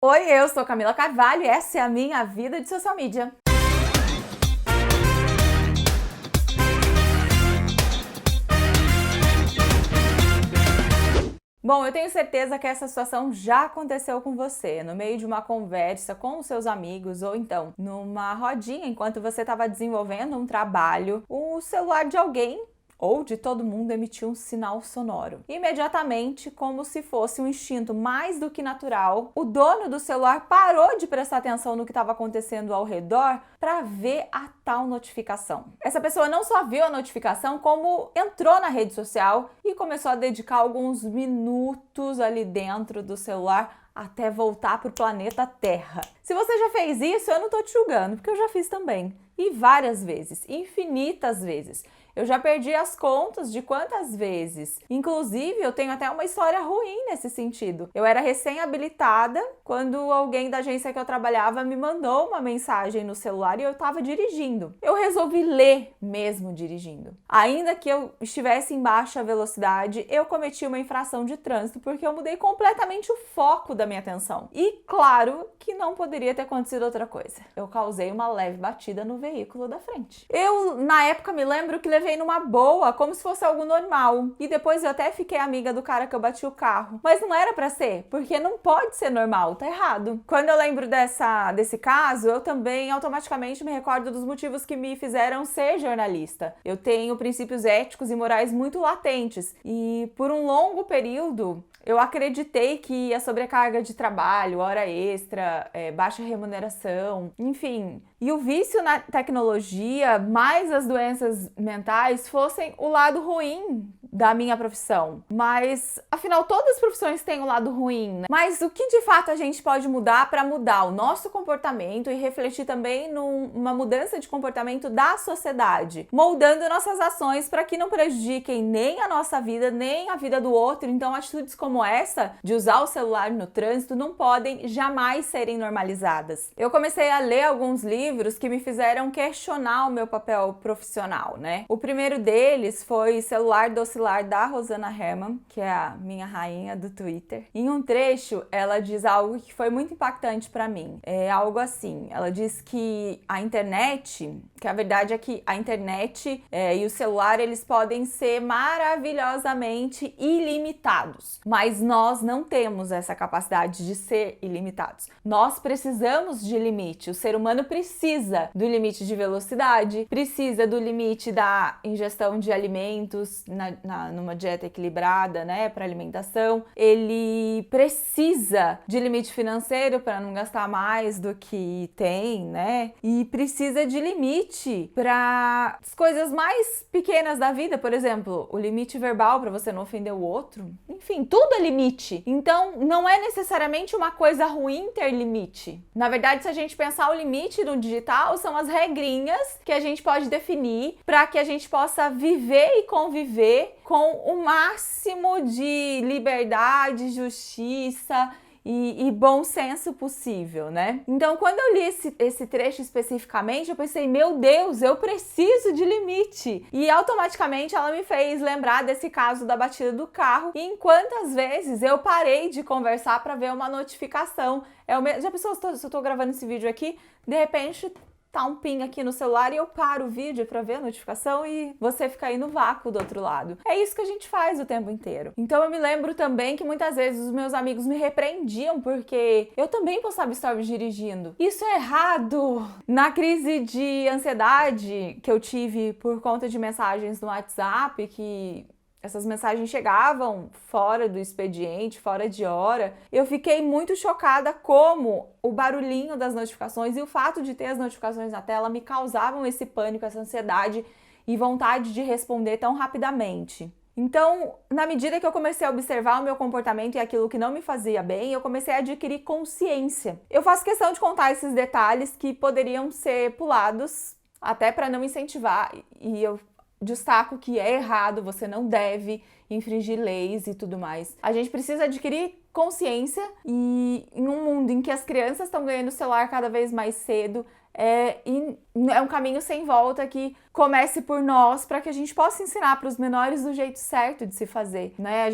Oi, eu sou Camila Carvalho e essa é a minha vida de social media. Bom, eu tenho certeza que essa situação já aconteceu com você, no meio de uma conversa com os seus amigos ou então numa rodinha enquanto você estava desenvolvendo um trabalho, o celular de alguém ou de todo mundo emitiu um sinal sonoro. Imediatamente, como se fosse um instinto mais do que natural, o dono do celular parou de prestar atenção no que estava acontecendo ao redor para ver a tal notificação. Essa pessoa não só viu a notificação, como entrou na rede social e começou a dedicar alguns minutos ali dentro do celular até voltar para o planeta Terra. Se você já fez isso, eu não tô te julgando, porque eu já fiz também. E várias vezes, infinitas vezes. Eu já perdi as contas de quantas vezes. Inclusive, eu tenho até uma história ruim nesse sentido. Eu era recém-habilitada quando alguém da agência que eu trabalhava me mandou uma mensagem no celular e eu estava dirigindo. Eu resolvi ler mesmo dirigindo. Ainda que eu estivesse em baixa velocidade, eu cometi uma infração de trânsito porque eu mudei completamente o foco da minha atenção. E claro que não poderia ter acontecido outra coisa. Eu causei uma leve batida no veículo da frente. Eu, na época, me lembro que levei numa boa, como se fosse algo normal. E depois eu até fiquei amiga do cara que eu bati o carro. Mas não era pra ser, porque não pode ser normal, tá errado. Quando eu lembro desse caso, eu também automaticamente me recordo dos motivos que me fizeram ser jornalista. Eu tenho princípios éticos e morais muito latentes. E por um longo período, eu acreditei que a sobrecarga de trabalho, hora extra, baixa remuneração, enfim, e o vício na tecnologia, mais as doenças mentais, fossem o lado ruim da minha profissão. Mas, afinal, todas as profissões têm um lado ruim, né? Mas o que de fato a gente pode mudar para mudar o nosso comportamento e refletir também numa mudança de comportamento da sociedade, moldando nossas ações para que não prejudiquem nem a nossa vida, nem a vida do outro. Então, atitudes como essa, de usar o celular no trânsito, não podem jamais serem normalizadas. Eu comecei a ler alguns livros que me fizeram questionar o meu papel profissional, né? O primeiro deles foi Celular Docilar, da Rosana Herman, que é a minha rainha do Twitter. Em um trecho, ela diz algo que foi muito impactante para mim. É algo assim, ela diz que a internet, que a verdade é que a internet e o celular, eles podem ser maravilhosamente ilimitados, mas nós não temos essa capacidade de ser ilimitados. Nós precisamos de limite, o ser humano precisa do limite de velocidade, precisa do limite da ingestão de alimentos numa dieta equilibrada, né, para alimentação. Ele precisa de limite financeiro para não gastar mais do que tem, né? E precisa de limite para as coisas mais pequenas da vida, por exemplo, o limite verbal para você não ofender o outro. Enfim, tudo é limite. Então, não é necessariamente uma coisa ruim ter limite. Na verdade, se a gente pensar o limite no digital, são as regrinhas que a gente pode definir para que a gente possa viver e conviver com o máximo de liberdade, justiça e bom senso possível, né? Então, quando eu li esse trecho especificamente, eu pensei, meu Deus, eu preciso de limite. E automaticamente ela me fez lembrar desse caso da batida do carro e em quantas vezes eu parei de conversar para ver uma notificação. Já pensou se eu tô gravando esse vídeo aqui, de repente tá um ping aqui no celular e eu paro o vídeo pra ver a notificação e você fica aí no vácuo do outro lado. É isso que a gente faz o tempo inteiro. Então eu me lembro também que muitas vezes os meus amigos me repreendiam porque eu também postava stories dirigindo. Isso é errado! Na crise de ansiedade que eu tive por conta de mensagens no WhatsApp, que essas mensagens chegavam fora do expediente, fora de hora. Eu fiquei muito chocada como o barulhinho das notificações e o fato de ter as notificações na tela me causavam esse pânico, essa ansiedade e vontade de responder tão rapidamente. Então, na medida que eu comecei a observar o meu comportamento e aquilo que não me fazia bem, eu comecei a adquirir consciência. Eu faço questão de contar esses detalhes que poderiam ser pulados, até para não incentivar, e eu destaco que é errado, você não deve infringir leis e tudo mais. A gente precisa adquirir consciência e em um mundo em que as crianças estão ganhando celular cada vez mais cedo, é um caminho sem volta que comece por nós para que a gente possa ensinar para os menores do jeito certo de se fazer, né?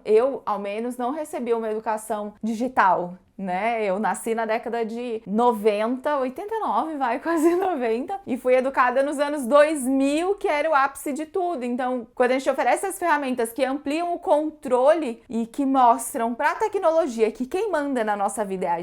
Eu, ao menos, não recebi uma educação digital. né? Eu nasci na década de 90, 89, vai quase 90, e fui educada nos anos 2000, que era o ápice de tudo. Então, quando a gente oferece as ferramentas que ampliam o controle e que mostram para a tecnologia que quem manda na nossa vida é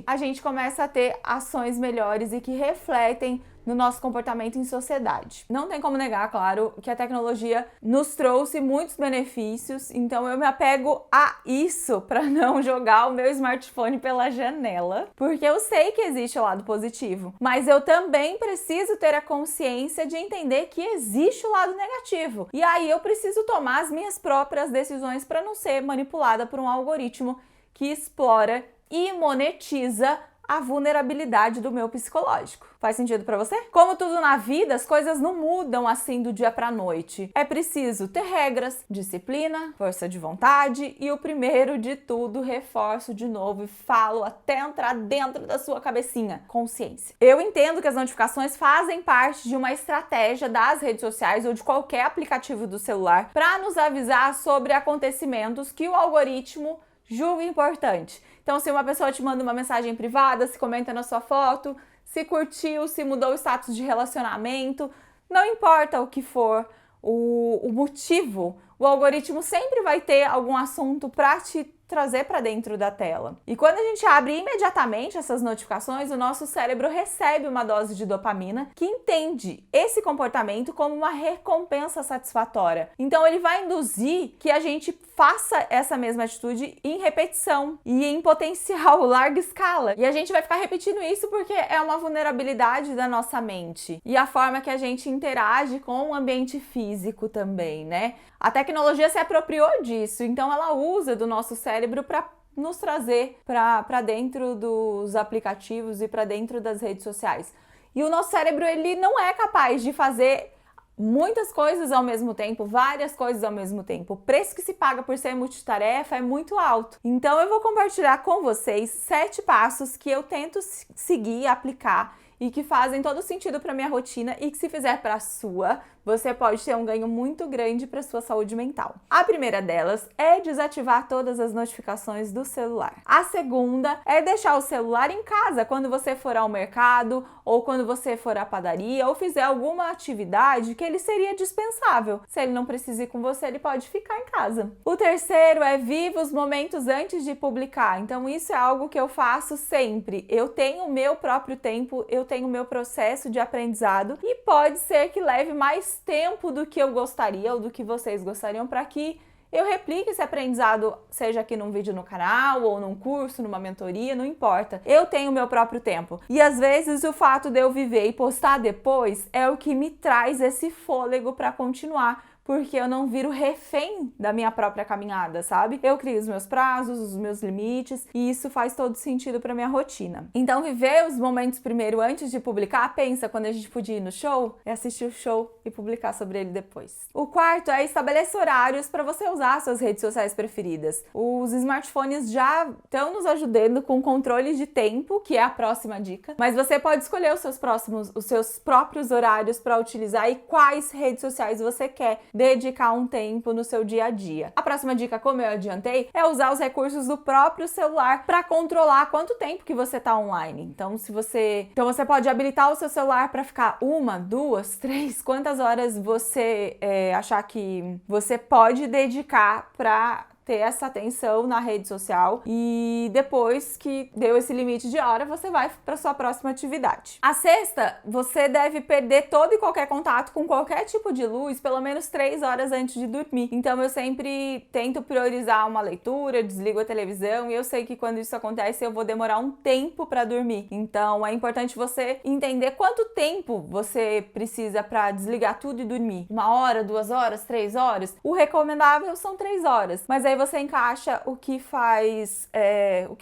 a gente começa a ter ações melhores e que refletem no nosso comportamento em sociedade. Não tem como negar, claro, que a tecnologia nos trouxe muitos benefícios, então eu me apego a isso para não jogar o meu smartphone pela janela, porque eu sei que existe o lado positivo, mas eu também preciso ter a consciência de entender que existe o lado negativo. E aí eu preciso tomar as minhas próprias decisões para não ser manipulada por um algoritmo que explora e monetiza a vulnerabilidade do meu psicológico. Faz sentido pra você? Como tudo na vida, as coisas não mudam assim do dia pra noite. É preciso ter regras, disciplina, força de vontade e o primeiro de tudo, reforço de novo e falo até entrar dentro da sua cabecinha, consciência. Eu entendo que as notificações fazem parte de uma estratégia das redes sociais ou de qualquer aplicativo do celular para nos avisar sobre acontecimentos que o algoritmo julga importante. Então, se uma pessoa te manda uma mensagem privada, se comenta na sua foto, se curtiu, se mudou o status de relacionamento, não importa o que for o motivo, o algoritmo sempre vai ter algum assunto para te trazer para dentro da tela. E quando a gente abre imediatamente essas notificações, o nosso cérebro recebe uma dose de dopamina que entende esse comportamento como uma recompensa satisfatória. Então ele vai induzir que a gente faça essa mesma atitude em repetição e em potencial larga escala. E a gente vai ficar repetindo isso porque é uma vulnerabilidade da nossa mente e a forma que a gente interage com o ambiente físico também, né? A tecnologia se apropriou disso, então ela usa do nosso cérebro para nos trazer para dentro dos aplicativos e para dentro das redes sociais. E o nosso cérebro, ele não é capaz de fazer muitas coisas ao mesmo tempo, várias coisas ao mesmo tempo. O preço que se paga por ser multitarefa é muito alto. Então eu vou compartilhar com vocês 7 passos que eu tento seguir e aplicar e que fazem todo sentido para minha rotina e que se fizer para a sua, você pode ter um ganho muito grande para sua saúde mental. A primeira delas é desativar todas as notificações do celular. A segunda é deixar o celular em casa quando você for ao mercado ou quando você for à padaria ou fizer alguma atividade que ele seria dispensável. Se ele não precisa ir com você, ele pode ficar em casa. O terceiro é viva os momentos antes de publicar. Então isso é algo que eu faço sempre. Eu tenho o meu próprio tempo, eu tenho o meu processo de aprendizado e pode ser que leve mais tempo do que eu gostaria ou do que vocês gostariam para que eu replique esse aprendizado, seja aqui num vídeo no canal ou num curso, numa mentoria, não importa. Eu tenho o meu próprio tempo. E às vezes o fato de eu viver e postar depois é o que me traz esse fôlego para continuar, porque eu não viro refém da minha própria caminhada, sabe? Eu crio os meus prazos, os meus limites, e isso faz todo sentido pra minha rotina. Então, viver os momentos primeiro antes de publicar, pensa, quando a gente podia ir no show, é assistir o show e publicar sobre ele depois. O quarto é estabelecer horários para você usar suas redes sociais preferidas. Os smartphones já estão nos ajudando com controle de tempo, que é a próxima dica, mas você pode escolher os seus próprios horários para utilizar e quais redes sociais você quer dedicar um tempo no seu dia a dia. A próxima dica, como eu adiantei, é usar os recursos do próprio celular para controlar quanto tempo que você está online. Então, você pode habilitar o seu celular para ficar 1, 2, 3, quantas horas você achar que você pode dedicar para ter essa atenção na rede social, e depois que deu esse limite de hora, você vai para sua próxima atividade. A sexta, você deve perder todo e qualquer contato com qualquer tipo de luz pelo menos 3 horas antes de dormir. Então eu sempre tento priorizar uma leitura, desligo a televisão, e eu sei que quando isso acontece eu vou demorar um tempo para dormir. Então é importante você entender quanto tempo você precisa para desligar tudo e dormir. 1 hora, 2 horas, 3 horas? O recomendável são 3 horas, mas aí você encaixa o que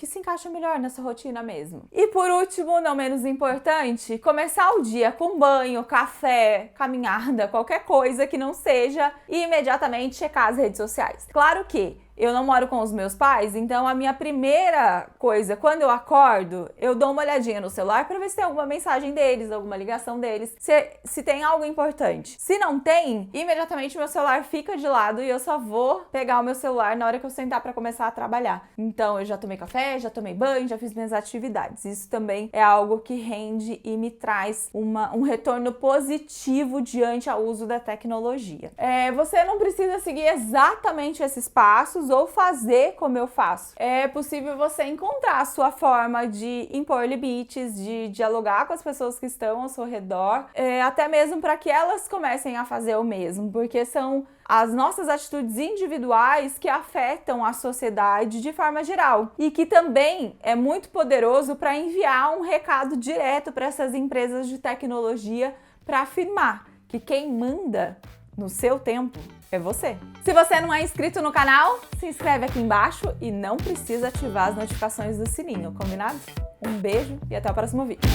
se encaixa melhor nessa rotina mesmo. E por último, não menos importante, começar o dia com banho, café, caminhada, qualquer coisa que não seja imediatamente checar as redes sociais. Claro que eu não moro com os meus pais, então a minha primeira coisa, quando eu acordo, eu dou uma olhadinha no celular para ver se tem alguma mensagem deles, alguma ligação deles, se tem algo importante. Se não tem, imediatamente meu celular fica de lado e eu só vou pegar o meu celular na hora que eu sentar para começar a trabalhar. Então eu já tomei café, já tomei banho, já fiz minhas atividades. Isso também é algo que rende e me traz um retorno positivo diante ao uso da tecnologia. Você não precisa seguir exatamente esses passos ou fazer como eu faço. É possível você encontrar a sua forma de impor limites, de dialogar com as pessoas que estão ao seu redor, até mesmo para que elas comecem a fazer o mesmo, porque são as nossas atitudes individuais que afetam a sociedade de forma geral e que também é muito poderoso para enviar um recado direto para essas empresas de tecnologia para afirmar que quem manda no seu tempo é você. Se você não é inscrito no canal, se inscreve aqui embaixo e não precisa ativar as notificações do sininho, combinado? Um beijo e até o próximo vídeo.